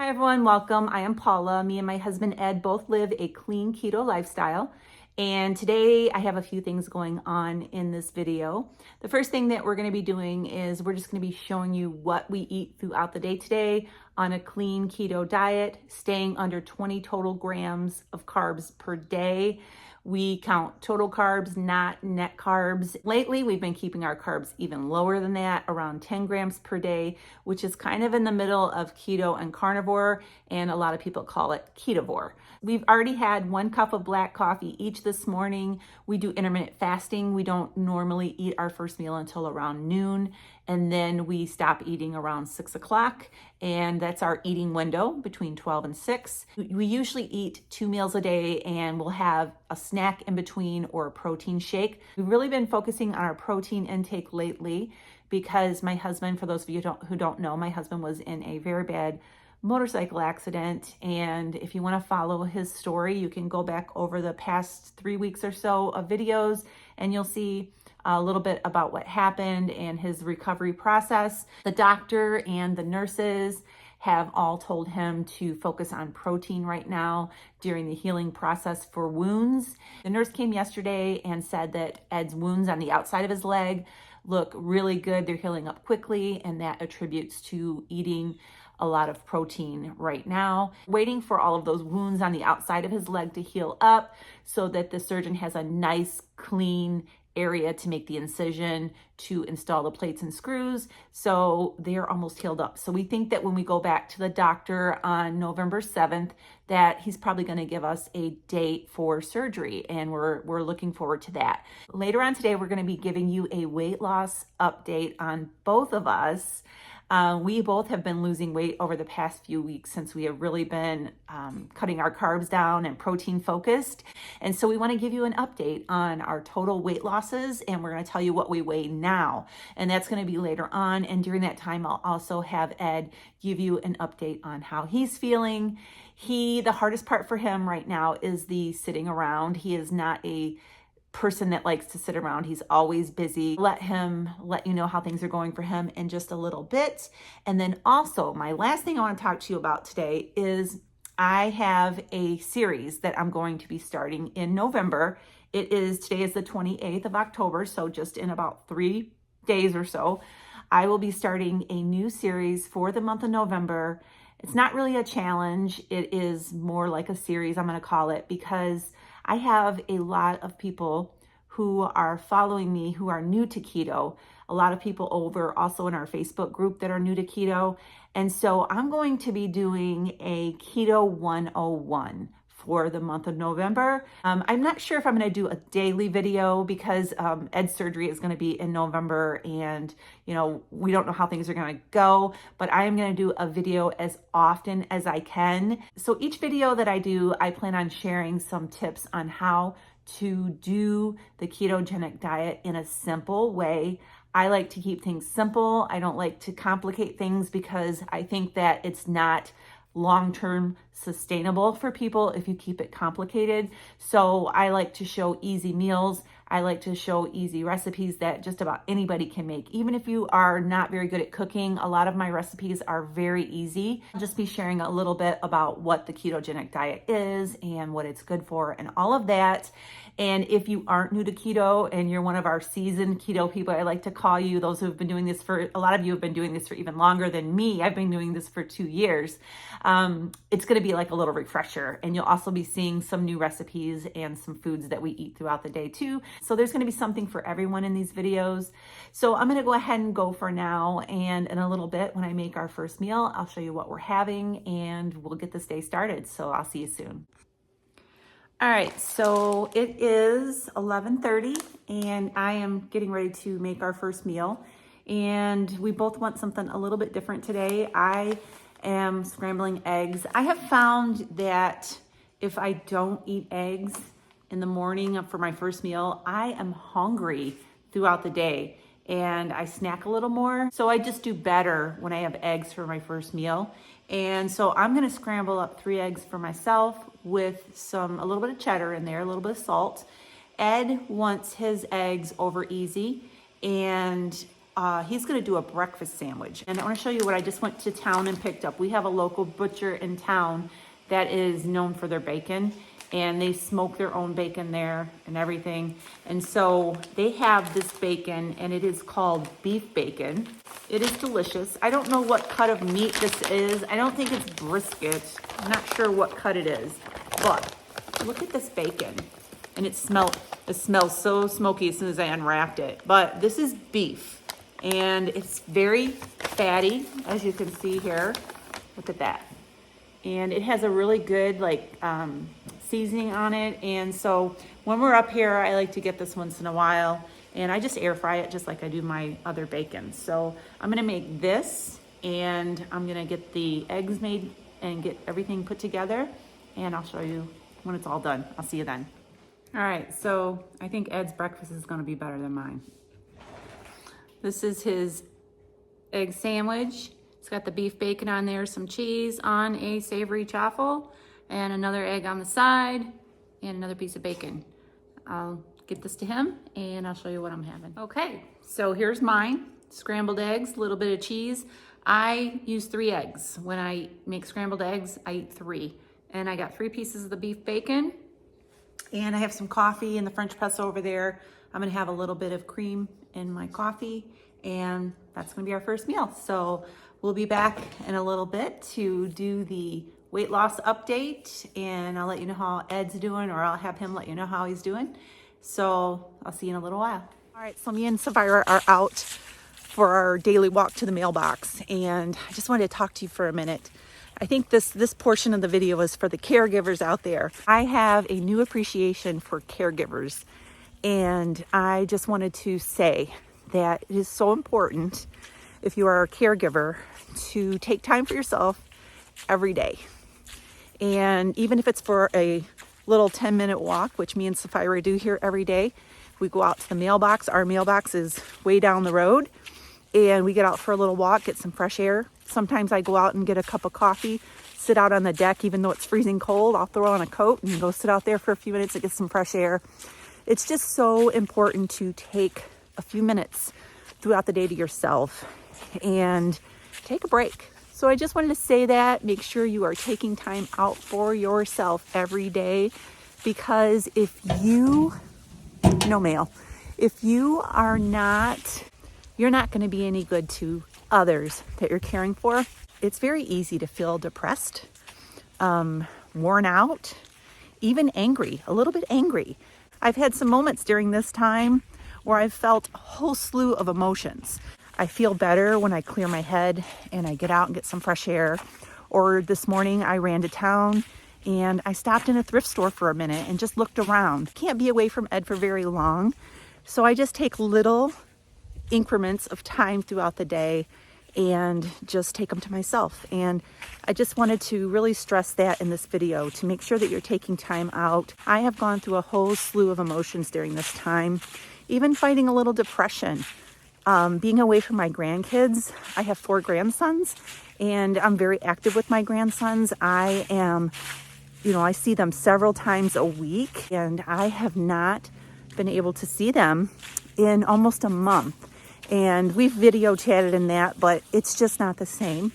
Hi everyone, welcome. I am Paula. Me and my husband Ed both live a clean keto lifestyle. And today I have a few things going on in this video. The first thing that we're going to be doing is we're just going to be showing you what we eat throughout the day today on a clean keto diet, staying under 20 total grams of carbs per day. We count total carbs, not net carbs. Lately, we've been keeping our carbs even lower than that, around 10 grams per day, which is kind of in the middle of keto and carnivore, and a lot of people call it Ketovore. We've already had 1 cup of black coffee each this morning. We do intermittent fasting. We don't normally eat our first meal until around noon, and then we stop eating around 6 o'clock, and that's our eating window between 12 and 6. We usually eat 2 meals a day, and we'll have a snack in between or a protein shake. We've really been focusing on our protein intake lately because my husband, for those of you who don't know, my husband was in a very bad motorcycle accident, and if you want to follow his story, you can go back over the past 3 weeks or so of videos and you'll see a little bit about what happened and his recovery process. The doctor and the nurses have all told him to focus on protein right now during the healing process for wounds. The nurse came yesterday and said that Ed's wounds on the outside of his leg look really good. They're healing up quickly, and that attributes to eating a lot of protein right now. Waiting for all of those wounds on the outside of his leg to heal up so that the surgeon has a nice, clean area to make the incision to install the plates and screws. So they're almost healed up. So we think that when we go back to the doctor on November 7th, that he's probably going to give us a date for surgery, and we're looking forward to that. Later on today, we're going to be giving you a weight loss update on both of us. We both have been losing weight over the past few weeks since we have really been cutting our carbs down and protein focused. And so we want to give you an update on our total weight losses, and we're going to tell you what we weigh now. And that's going to be later on. And during that time, I'll also have Ed give you an update on how he's feeling. The hardest part for him right now is the sitting around. He is not a person that likes to sit around. He's always busy. Let you know how things are going for him in just a little bit. And then also, my last thing I want to talk to you about today is I have a series that I'm going to be starting in November. Today is the 28th of October, so just in about 3 days or so, I will be starting a new series for the month of November. It's not really a challenge. It is more like a series, I'm going to call it, because I have a lot of people who are following me who are new to keto. A lot of people over also in our Facebook group that are new to keto. And so I'm going to be doing a Keto 101 for the month of November. I'm not sure if I'm going to do a daily video because Ed's surgery is going to be in November, and we don't know how things are going to go, but I am going to do a video as often as I can. So each video that I do, I plan on sharing some tips on how to do the ketogenic diet in a simple way. I like to keep things simple. I don't like to complicate things because I think that it's not long-term sustainable for people if you keep it complicated. So I like to show easy meals. I like to show easy recipes that just about anybody can make. Even if you are not very good at cooking, a lot of my recipes are very easy. I'll just be sharing a little bit about what the ketogenic diet is and what it's good for and all of that. And if you aren't new to keto and you're one of our seasoned keto people, I like to call you, those who have been doing this a lot of you have been doing this for even longer than me. I've been doing this for 2 years. It's going to be like a little refresher, and you'll also be seeing some new recipes and some foods that we eat throughout the day too. So there's going to be something for everyone in these videos. So I'm going to go ahead and go for now, and in a little bit when I make our first meal, I'll show you what we're having and we'll get this day started. So I'll see you soon. All right, so it is 11:30 and I am getting ready to make our first meal, and we both want something a little bit different today. I am scrambling eggs. I have found that if I don't eat eggs in the morning for my first meal, I am hungry throughout the day and I snack a little more. So I just do better when I have eggs for my first meal. And so I'm gonna scramble up 3 eggs for myself with a little bit of cheddar in there, a little bit of salt. Ed wants his eggs over easy, and he's gonna do a breakfast sandwich. And I wanna show you what I just went to town and picked up. We have a local butcher in town that is known for their bacon, and they smoke their own bacon there and everything. And so they have this bacon, and it is called beef bacon. It is delicious. I don't know what cut of meat this is. I don't think it's brisket. I'm not sure what cut it is, but look at this bacon. And it smells so smoky as soon as I unwrapped it. But this is beef, and it's very fatty, as you can see here. Look at that. And it has a really good seasoning on it. And so when we're up here, I like to get this once in a while, and I just air fry it just like I do my other bacon. So I'm gonna make this, and I'm gonna get the eggs made and get everything put together, and I'll show you when it's all done. I'll see you then. All right, so I think Ed's breakfast is gonna be better than mine. This is his egg sandwich. It's got the beef bacon on there, some cheese on a savory chaffle, and another egg on the side, and another piece of bacon. I'll get this to him, and I'll show you what I'm having. Okay, so here's mine. Scrambled eggs, a little bit of cheese. I use 3 eggs. When I make scrambled eggs, I eat 3. And I got 3 pieces of the beef bacon, and I have some coffee in the French press over there. I'm gonna have a little bit of cream in my coffee, and that's gonna be our first meal. So we'll be back in a little bit to do the weight loss update, and I'll let you know how Ed's doing, or I'll have him let you know how he's doing. So I'll see you in a little while. All right, so me and Sapphira are out for our daily walk to the mailbox, and I just wanted to talk to you for a minute. I think this portion of the video is for the caregivers out there. I have a new appreciation for caregivers, and I just wanted to say that it is so important, if you are a caregiver, to take time for yourself every day. And even if it's for a little 10-minute walk, which me and Sapphira do here every day, we go out to the mailbox. Our mailbox is way down the road, and we get out for a little walk, get some fresh air. Sometimes I go out and get a cup of coffee, sit out on the deck, even though it's freezing cold. I'll throw on a coat and go sit out there for a few minutes and get some fresh air. It's just so important to take a few minutes throughout the day to yourself and take a break. So I just wanted to say that. Make sure you are taking time out for yourself every day, because if you, no mail, if you are not, you're not going to be any good to others that you're caring for. It's very easy to feel depressed, worn out, even angry, a little bit angry. I've had some moments during this time where I've felt a whole slew of emotions. I feel better when I clear my head and I get out and get some fresh air. Or this morning I ran to town and I stopped in a thrift store for a minute and just looked around. Can't be away from Ed for very long, so I just take little increments of time throughout the day and just take them to myself. And I just wanted to really stress that in this video, to make sure that you're taking time out. I have gone through a whole slew of emotions during this time, even fighting a little depression. Being away from my grandkids. I have 4 grandsons, and I'm very active with my grandsons. I see them several times a week, and I have not been able to see them in almost a month. And we've video chatted in that, but it's just not the same.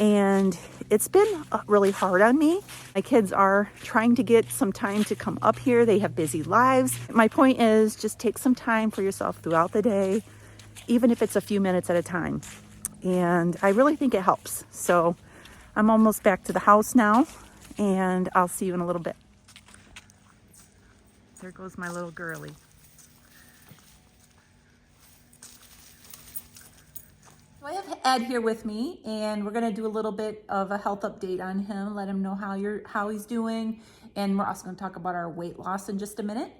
And it's been really hard on me. My kids are trying to get some time to come up here. They have busy lives. My point is, just take some time for yourself throughout the day, even if it's a few minutes at a time. And I really think it helps. So I'm almost back to the house now, and I'll see you in a little bit. There goes my little girly. So I have Ed here with me, and we're gonna do a little bit of a health update on him, let him know how he's doing, and we're also gonna talk about our weight loss in just a minute.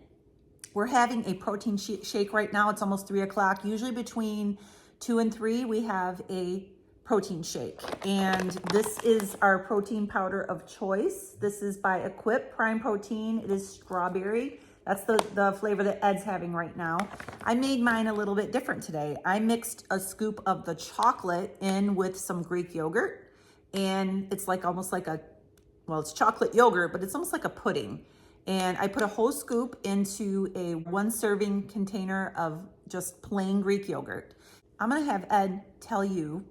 We're having a protein shake right now. It's almost 3 o'clock. Usually between 2 and 3, we have a protein shake. And this is our protein powder of choice. This is by Equip Prime Protein. It is strawberry. That's the flavor that Ed's having right now. I made mine a little bit different today. I mixed a scoop of the chocolate in with some Greek yogurt. And it's almost like it's chocolate yogurt, but it's almost like a pudding. And I put a whole scoop into a 1 serving container of just plain Greek yogurt. I'm going to have Ed tell you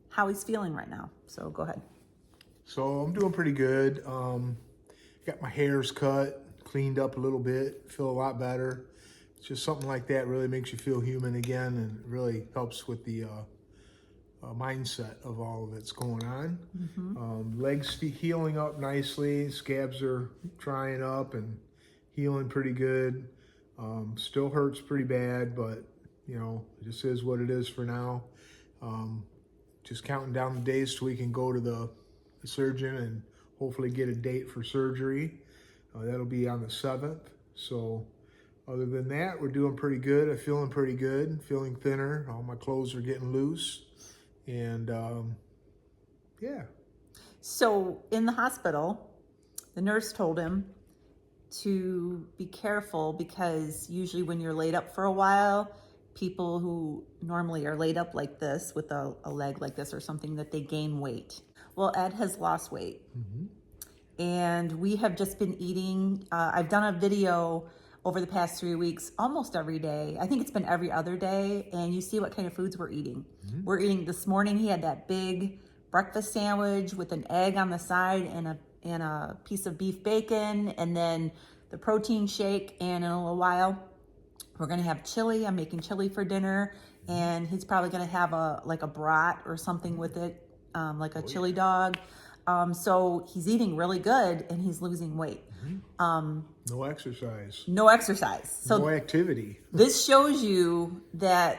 how he's feeling right now. So go ahead. So I'm doing pretty good. Got my hairs cut, cleaned up a little bit, feel a lot better. It's just something like that really makes you feel human again, and really helps with the mindset of all of that's going on. Legs healing up nicely. Scabs are drying up and healing pretty good. Still hurts pretty bad, but you know, it just is what it is for now. Just counting down the days till we can go to the surgeon and hopefully get a date for surgery. That'll be on the 7th. So other than that, we're doing pretty good. I'm feeling pretty good, feeling thinner. All my clothes are getting loose. And yeah. So in the hospital, the nurse told him to be careful because usually when you're laid up for a while, people who normally are laid up like this with a leg like this or something, that they gain weight. Well, Ed has lost weight. And we have just been eating. I've done a video over the past 3 weeks, almost every day. I think it's been every other day. And you see what kind of foods we're eating. We're eating this morning. He had that big breakfast sandwich with an egg on the side and a piece of beef bacon, and then the protein shake. And in a little while, we're gonna have chili. I'm making chili for dinner, and he's probably gonna have a brat or something with it, like a chili dog. So he's eating really good and he's losing weight. No exercise. No exercise. So no activity. This shows you that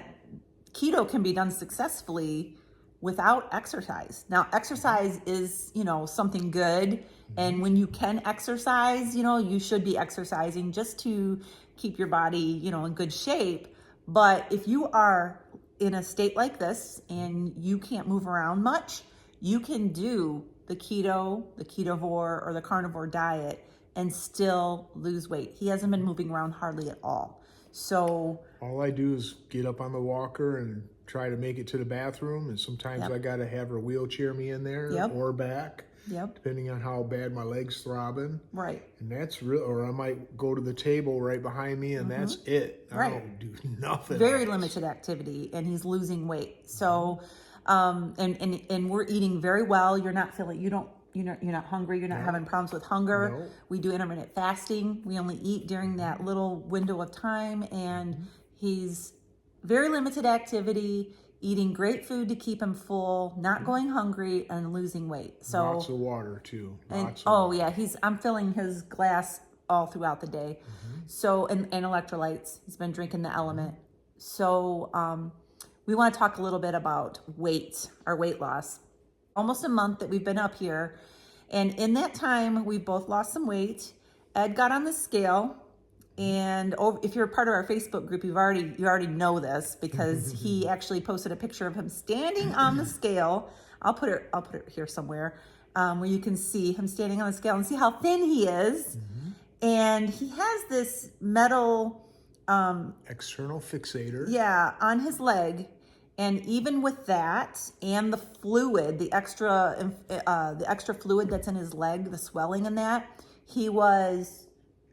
keto can be done successfully without exercise. Now, exercise is, something good. And when you can exercise, you should be exercising just to keep your body, in good shape. But if you are in a state like this and you can't move around much, you can do the keto, the ketovore, or the carnivore diet and still lose weight. He hasn't been moving around hardly at all. So all I do is get up on the walker and try to make it to the bathroom. And sometimes I got to have her wheelchair me in there or back, depending on how bad my leg's throbbing. Right. And that's real. Or I might go to the table right behind me and that's it. I don't do nothing. Very limited activity, and he's losing weight. So, and we're eating very well. You're not hungry. You're not having problems with hunger. No. We do intermittent fasting. We only eat during that little window of time, and he's very limited activity, eating great food to keep him full, not going hungry, and losing weight. So lots of water too. I'm filling his glass all throughout the day. So and electrolytes. He's been drinking the Element. So we want to talk a little bit about our weight loss. Almost a month that we've been up here, and in that time we both lost some weight. Ed got on the scale, and if you're a part of our Facebook group, you already know this because he actually posted a picture of him standing on the scale. I'll put it here somewhere where you can see him standing on the scale and see how thin he is. And he has this metal external fixator on his leg. And even with that and the fluid, the extra fluid that's in his leg, the swelling in that, he was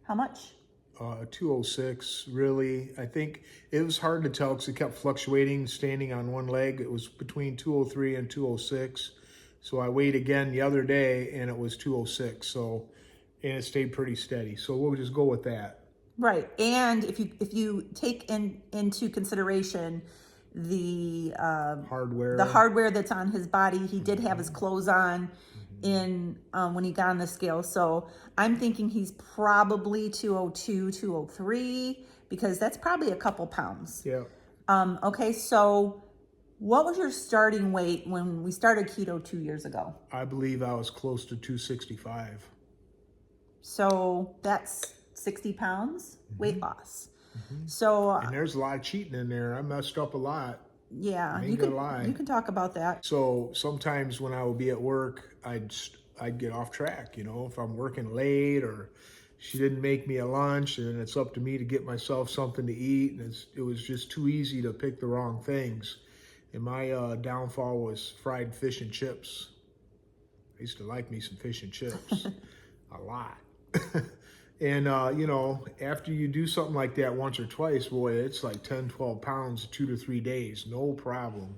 how much? 206, really. I think it was hard to tell because it kept fluctuating, standing on one leg. It was between 203 and 206. So I weighed again the other day and it was 206. And it stayed pretty steady. So we'll just go with that. Right. And if you take into consideration the hardware that's on his body, he did have his clothes on when he got on the scale. So I'm thinking he's probably 202, 203, because that's probably a couple pounds. Yeah. Okay. So what was your starting weight when we started keto 2 years ago? I believe I was close to 265. So that's 60 pounds weight loss. So and there's a lot of cheating in there. I messed up a lot. Yeah, you can talk about that. So sometimes when I would be at work, I'd get off track. If I'm working late or she didn't make me a lunch, and it's up to me to get myself something to eat, and it was just too easy to pick the wrong things. And my downfall was fried fish and chips. I used to like me some fish and chips a lot. And, after you do something like that once or twice, boy, it's like 10, 12 pounds, 2 to 3 days, no problem,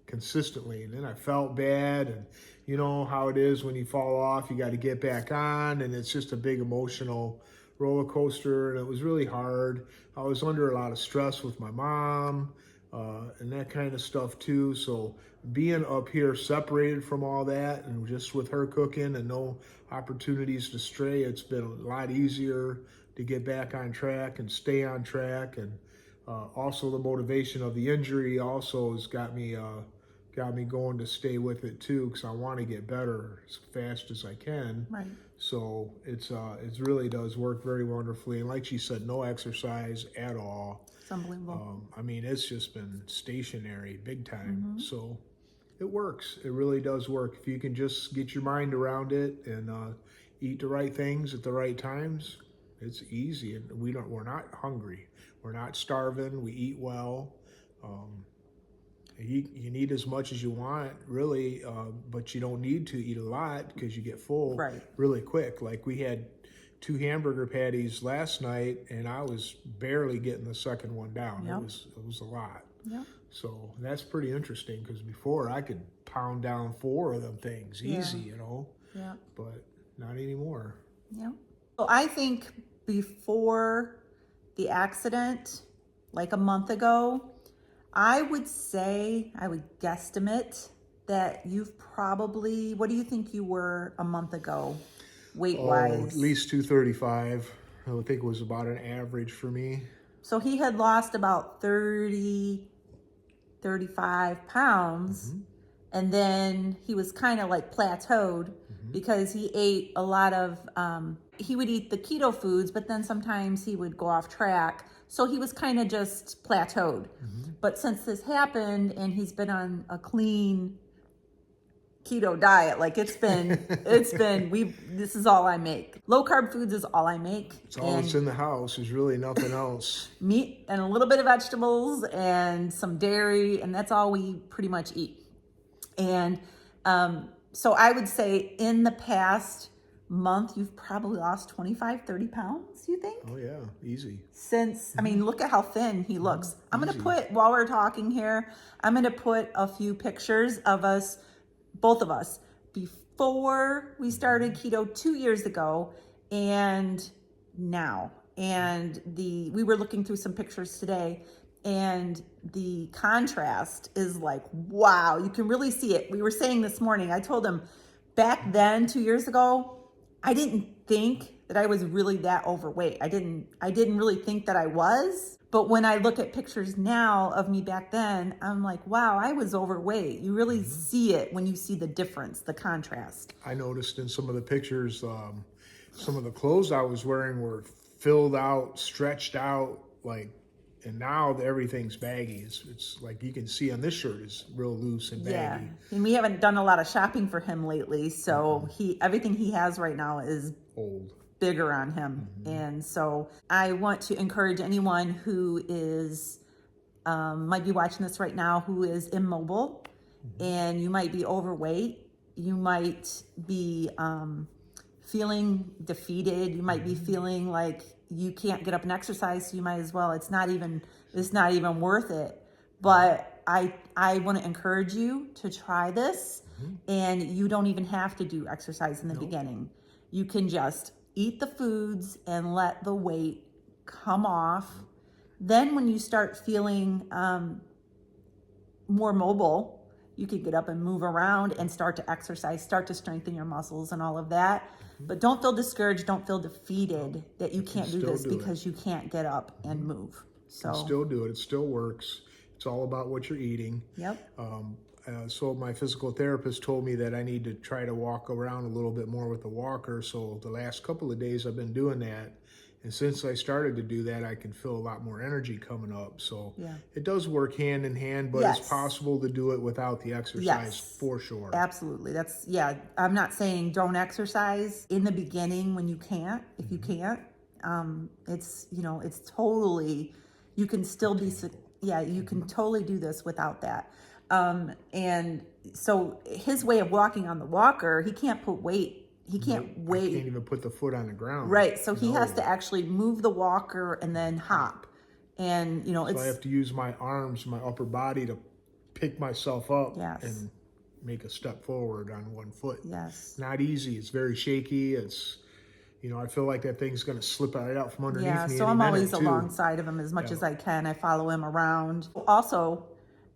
consistently. And then I felt bad. And you know how it is when you fall off, you got to get back on. And it's just a big emotional roller coaster. And it was really hard. I was under a lot of stress with my mom and that kind of stuff too. So being up here separated from all that and just with her cooking and no opportunities to stray, it's been a lot easier to get back on track and stay on track. And also the motivation of the injury also has got me going to stay with it too, because I want to get better as fast as I can. Right. So it really does work very wonderfully. And like she said, no exercise at all. It's unbelievable. I mean, it's just been stationary big time. So it works. It really does work. If you can just get your mind around it and eat the right things at the right times, it's easy. And we're not hungry. We're not starving. We eat well. You need as much as you want, really, but you don't need to eat a lot because you get full really quick. Like we had 2 hamburger patties last night, and I was barely getting the second one down. It was a lot. Yep. So that's pretty interesting, because before I could pound down 4 of them things easy, Yeah. but not anymore. Yeah. So I think before the accident, like a month ago, I would guesstimate that you've probably, what do you think you were a month ago, weight-wise? At least 235. I would think it was about an average for me. So he had lost about 35 pounds, and then he was kind of like plateaued because he ate a lot of, he would eat the keto foods, but then sometimes he would go off track. So he was kind of just plateaued. But since this happened and he's been on a clean keto diet, like this is all I make. Low carb foods is all I make. It's all that's in the house. There's really nothing else. Meat and a little bit of vegetables and some dairy, and that's all we pretty much eat. And so I would say in the past month, you've probably lost 25, 30 pounds, you think? Oh yeah, easy. Since, I mean, look at how thin he looks. I'm going to put, while we're talking here, I'm going to put a few pictures of us, both of us, before we started keto 2 years ago and now. And we were looking through some pictures today, and the contrast is like, wow, you can really see it. We were saying this morning, I told him back then, 2 years ago, I didn't think that I was really that overweight. I didn't really think that I was. But when I look at pictures now of me back then, I'm like, wow, I was overweight. You really see it when you see the difference, the contrast. I noticed in some of the pictures, some of the clothes I was wearing were filled out, stretched out, and now everything's baggy. It's like you can see on this shirt is real loose and baggy. Yeah, and we haven't done a lot of shopping for him lately, so everything he has right now is old, bigger on him. And so I want to encourage anyone who is might be watching this right now who is immobile, and you might be overweight, you might be feeling defeated, you might be feeling like you can't get up and exercise, so you might as well, it's not even worth it. But I want to encourage you to try this, and you don't even have to do exercise in the beginning. You can just eat the foods and let the weight come off. Then when you start feeling more mobile, you can get up and move around and start to exercise, start to strengthen your muscles and all of that. But don't feel discouraged, don't feel defeated that you can't do this because you can't get up and move. So still do it. It still works. It's all about what you're eating. Yep. So my physical therapist told me that I need to try to walk around a little bit more with the walker. So the last couple of days I've been doing that. And since I started to do that, I can feel a lot more energy coming up. So it does work hand in hand, but it's possible to do it without the exercise for sure. Absolutely. I'm not saying don't exercise in the beginning when you can't, if you can't. It's totally, you can still be, you can totally do this without that. And so his way of walking on the walker, he can't put weight he can't I wait. can't even put the foot on the ground. Right. So he has No. to actually move the walker and then hop. And, you know, So I have to use my arms, my upper body to pick myself up Yes. and make a step forward on one foot. Yes. Not easy. It's very shaky. It's, you know, I feel like that thing's going to slip right out from underneath Yeah, me so any I'm minute, always too. alongside of him as much as I can. I follow him around. Also,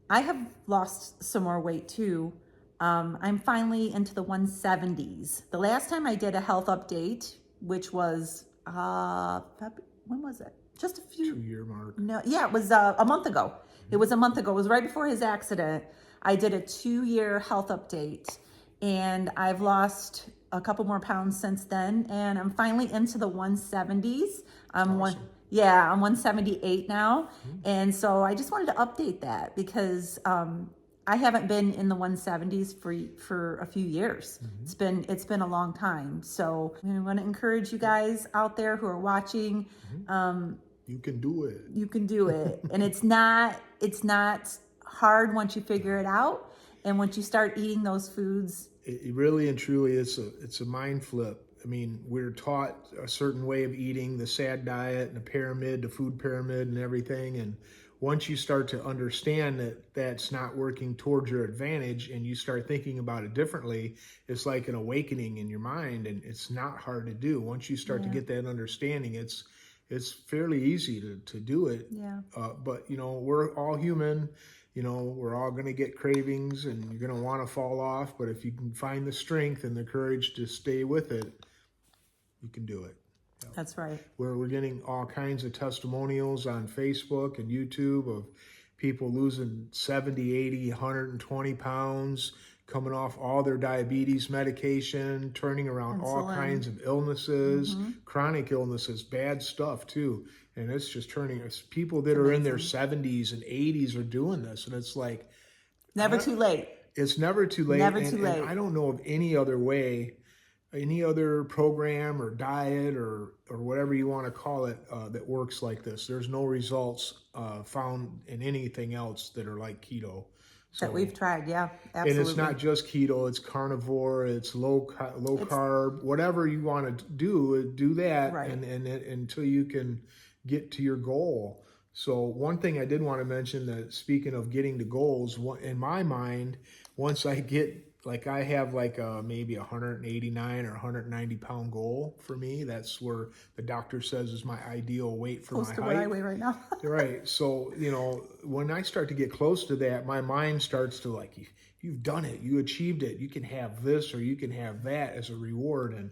I have lost some more weight too. I'm finally into the 170s. The last time I did a health update, which was, when was it? Just a few. 2-year mark. No, yeah, it was a month ago. It was a month ago. It was right before his accident. I did a 2-year health update, and I've lost a couple more pounds since then, and I'm finally into the 170s. I'm Awesome. I'm 178 now, and so I just wanted to update that because I haven't been in the 170s for a few years. It's been a long time. So I want to encourage you guys out there who are watching. You can do it. You can do it, and it's not hard once you figure it out, and once you start eating those foods. It really and truly it's a mind flip. I mean, we're taught a certain way of eating, the SAD diet and the pyramid, the food pyramid and everything. And once you start to understand that that's not working towards your advantage and you start thinking about it differently, it's like an awakening in your mind, and it's not hard to do. Once you start to get that understanding, it's fairly easy to do it. Yeah. But, you know, we're all human. You know, we're all going to get cravings and you're going to want to fall off. But if you can find the strength and the courage to stay with it, you can do it. Yep. That's right. We're getting all kinds of testimonials on Facebook and YouTube of people losing 70, 80, 120 pounds, coming off all their diabetes medication, turning around all kinds of illnesses, chronic illnesses, bad stuff too. And it's just turning us. People that are in their 70s and 80s are doing this. And it's like, never too late. It's never too late. Never too late. And I don't know of any other way, any other program or diet or whatever you want to call it that works like this. There's no results found in anything else that are like keto. So, that we've tried, yeah, absolutely. And it's not just keto, it's carnivore, it's low carb, whatever you want to do that, Right. and until you can get to your goal. So one thing I did want to mention, that speaking of getting to goals, in my mind, once I get, like I have like maybe 189 or 190 pound goal for me. That's where the doctor says is my ideal weight for close my to height. where I weigh right now. Right. So, you know, when I start to get close to that, my mind starts to like, you've done it, you achieved it, you can have this or you can have that as a reward. And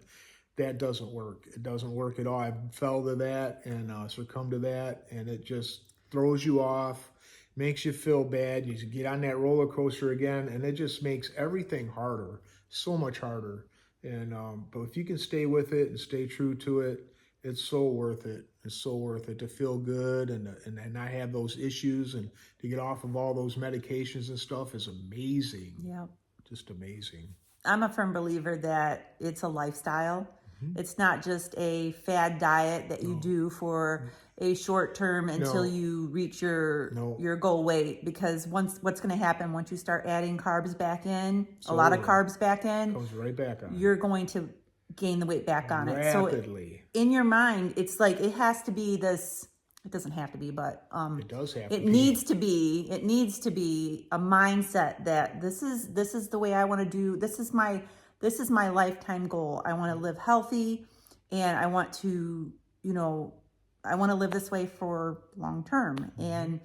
that doesn't work. It doesn't work at all. I fell to that and succumbed to that, and it just throws you off, makes you feel bad. You get on that roller coaster again, and it just makes everything harder, so much harder. And but if you can stay with it and stay true to it, it's so worth it. It's so worth it to feel good and not have those issues, and to get off of all those medications and stuff is amazing. Yeah. Just amazing. I'm a firm believer that it's a lifestyle. It's not just a fad diet that you do for a short term until you reach your goal weight. Because what's going to happen once you start adding carbs back in, a lot of carbs back in, Goes right back on. you're going to gain the weight back on it. So Rapidly. in your mind, it's like it has to be this. It doesn't have to be, but It does have it to be. needs to be. It needs to be a mindset that this is the way I want to do. This is my lifetime goal. I want to live healthy, and I want to, I want to live this way for long term. And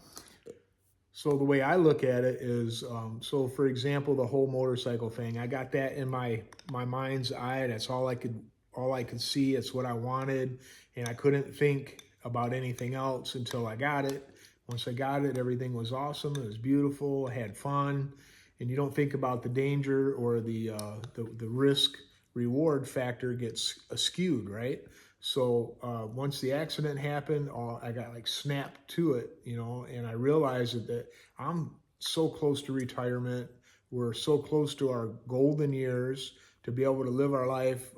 so the way I look at it is, so for example, the whole motorcycle thing, I got that in my mind's eye. That's all I could see. It's what I wanted, and I couldn't think about anything else until I got it. Once I got it, everything was awesome. It was beautiful. I had fun. And you don't think about the danger or the risk reward factor gets skewed, right? So once the accident happened, I got like snapped to it, and I realized that I'm so close to retirement. We're so close to our golden years to be able to live our life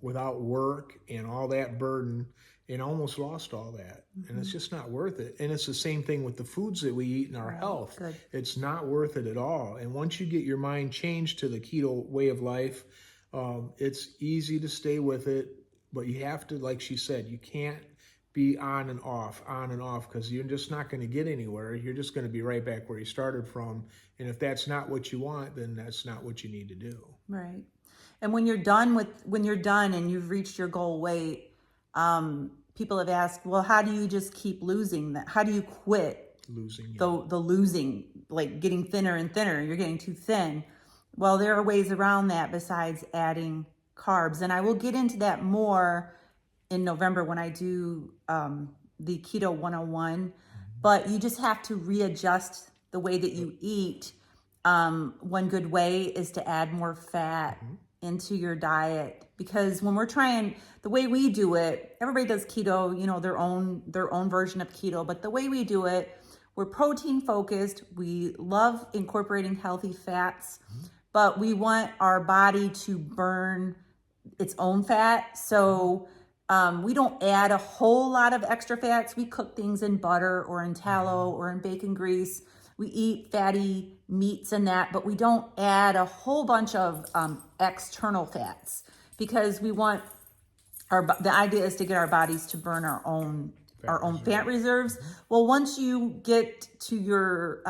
without work and all that burden, and almost lost all that. And it's just not worth it. And it's the same thing with the foods that we eat and our health. Good. It's not worth it at all. And once you get your mind changed to the keto way of life, It's easy to stay with it, but you have to, like she said, you can't be on and off, because you're just not going to get anywhere. You're just going to be right back where you started from. And if that's not what you want, then that's not what you need to do. Right. And when you're done and you've reached your goal weight, people have asked, well, how do you just keep losing that? How do you quit Losing, the losing, like getting thinner and thinner? You're getting too thin. Well, there are ways around that besides adding carbs. And I will get into that more in November when I do the Keto 101. But you just have to readjust the way that you eat. One good way is to add more fat into your diet, because when we're trying, the way we do it, everybody does keto, their own version of keto, but the way we do it, we're protein focused. We love incorporating healthy fats, but we want our body to burn its own fat. So we don't add a whole lot of extra fats. We cook things in butter or in tallow or in bacon grease. We eat fatty meats and that, but we don't add a whole bunch of external fats, because we want the idea is to get our bodies to burn our own fat reserves. Well, once you get to your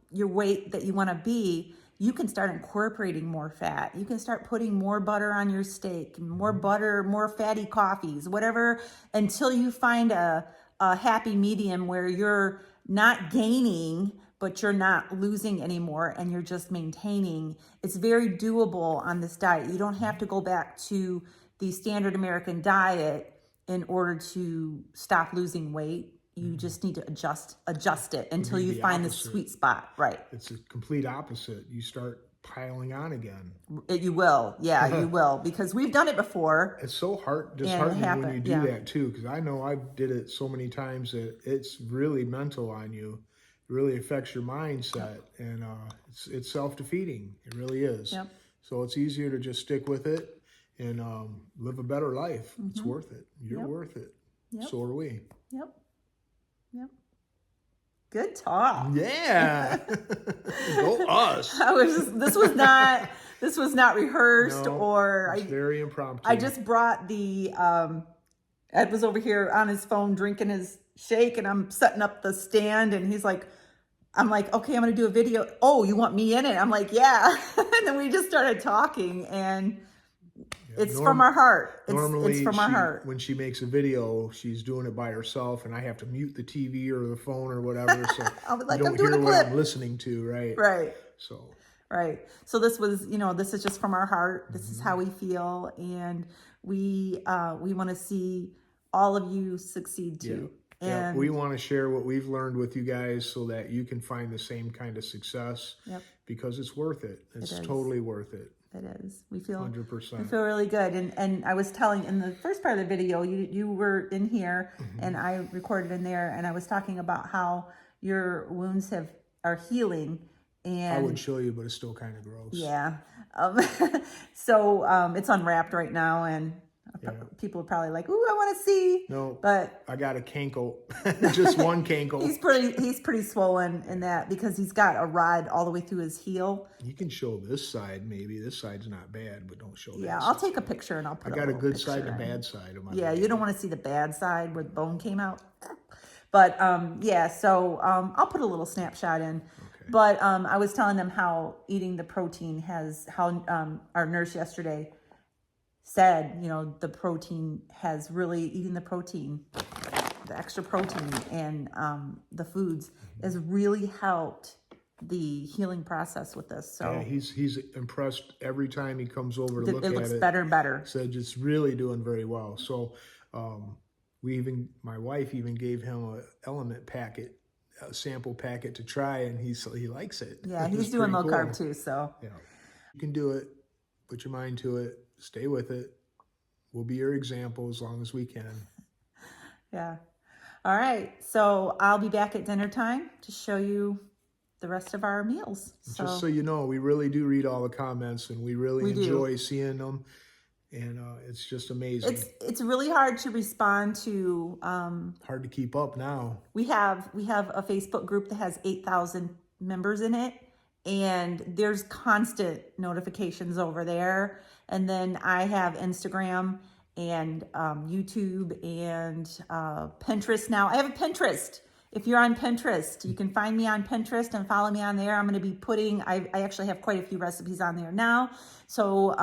weight that you want to be, you can start incorporating more fat. You can start putting more butter on your steak, more butter, more fatty coffees, whatever, until you find a happy medium where you're not gaining, but you're not losing anymore, and you're just maintaining. It's very doable on this diet. You don't have to go back to the standard American diet in order to stop losing weight. You just need to adjust it until you find the sweet spot. Right. It's a complete opposite. You start piling on again. You will. Yeah, you will, because we've done it before. It's so disheartening when you do that too, because I know I did it so many times that it's really mental on you. It really affects your mindset, and it's self-defeating. It really is. Yep. So it's easier to just stick with it and live a better life. It's worth it. You're worth it. Yep. So are we. Yep. Yep. Good talk. Yeah. Go us. This was not rehearsed, or it's very impromptu. I just brought the Ed was over here on his phone drinking his shake, and I'm setting up the stand, and I'm like, okay, I'm going to do a video. Oh, you want me in it? I'm like, yeah. And then we just started talking, and it's from our heart. It's from our heart. When she makes a video, she's doing it by herself, and I have to mute the TV or the phone or whatever, so I'll be like, you don't I'm doing hear a what clip. I'm listening to, right? Right. So. Right. So this was, this is just from our heart. This is how we feel, and we want to see all of you succeed too. Yeah. And we want to share what we've learned with you guys so that you can find the same kind of success. Yep. Because it's worth it. It's totally worth it. It is. We feel 100%. We feel really good. And I was telling in the first part of the video, you were in here, and I recorded in there, and I was talking about how your wounds are healing. And I would show you, but it's still kind of gross. Yeah. So it's unwrapped right now, and people are probably like, "Ooh, I want to see." No, but I got a cankle, just one cankle. He's pretty swollen in that, because he's got a rod all the way through his heel. You can show this side, maybe this side's not bad, but don't show that. Yeah, I'll take a picture and I'll put. I got a good side and a bad side of my. Yeah, you don't want to see the bad side where the bone came out. But so I'll put a little snapshot in. Okay. But I was telling them how eating the protein how our nurse yesterday said, the protein has really, eating the protein, the extra protein and the foods has really helped the healing process with this. So yeah, he's impressed every time he comes over to look at it. It looks better and better. Said it's really doing very well. So my wife even gave him a element packet, a sample packet to try, and he likes it. Yeah, he's doing low carb too. So yeah, you can do it. Put your mind to it. Stay with it. We'll be your example as long as we can. Yeah. All right. So I'll be back at dinner time to show you the rest of our meals. Just so you know, we really do read all the comments, and we really enjoy seeing them. And it's just amazing. It's really hard to respond to. Hard to keep up now. We have a Facebook group that has 8,000 members in it, and there's constant notifications over there. And then I have Instagram and YouTube and Pinterest now. I have a Pinterest. If you're on Pinterest, you can find me on Pinterest and follow me on there. I'm going to be putting, I actually have quite a few recipes on there now. So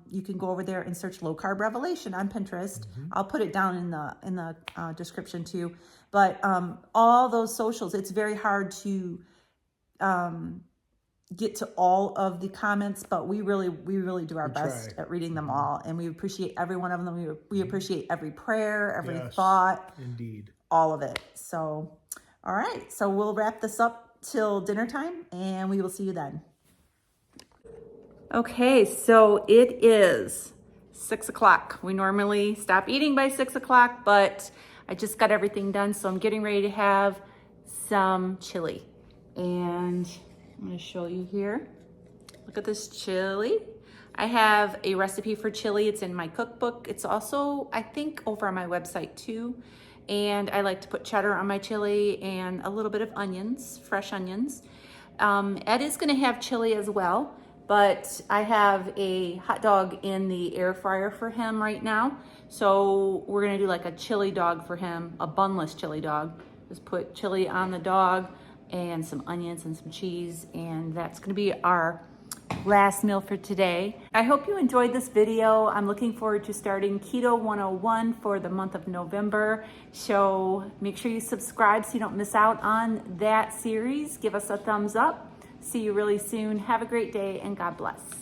you can go over there and search Low Carb Revelation on Pinterest. I'll put it down in the description too. But all those socials, it's very hard to get to all of the comments, but we really do our best at reading them all. And we appreciate every one of them. We appreciate every prayer, every thought. Indeed. All of it. So, all right. So we'll wrap this up till dinner time and we will see you then. Okay. So it is 6 o'clock. We normally stop eating by 6 o'clock, but I just got everything done. So I'm getting ready to have some chili, and I'm going to show you here. Look at this chili. I have a recipe for chili. It's in my cookbook. It's also, I think, over on my website too. And I like to put cheddar on my chili and a little bit of onions, fresh onions. Ed is going to have chili as well, but I have a hot dog in the air fryer for him right now. So we're going to do like a chili dog for him, a bunless chili dog. Just put chili on the dog and some onions and some cheese, and that's going to be our last meal for today. I hope you enjoyed this video. I'm looking forward to starting Keto 101 for the month of November. So make sure you subscribe so you don't miss out on that series. Give us a thumbs up. See you really soon. Have a great day and God bless.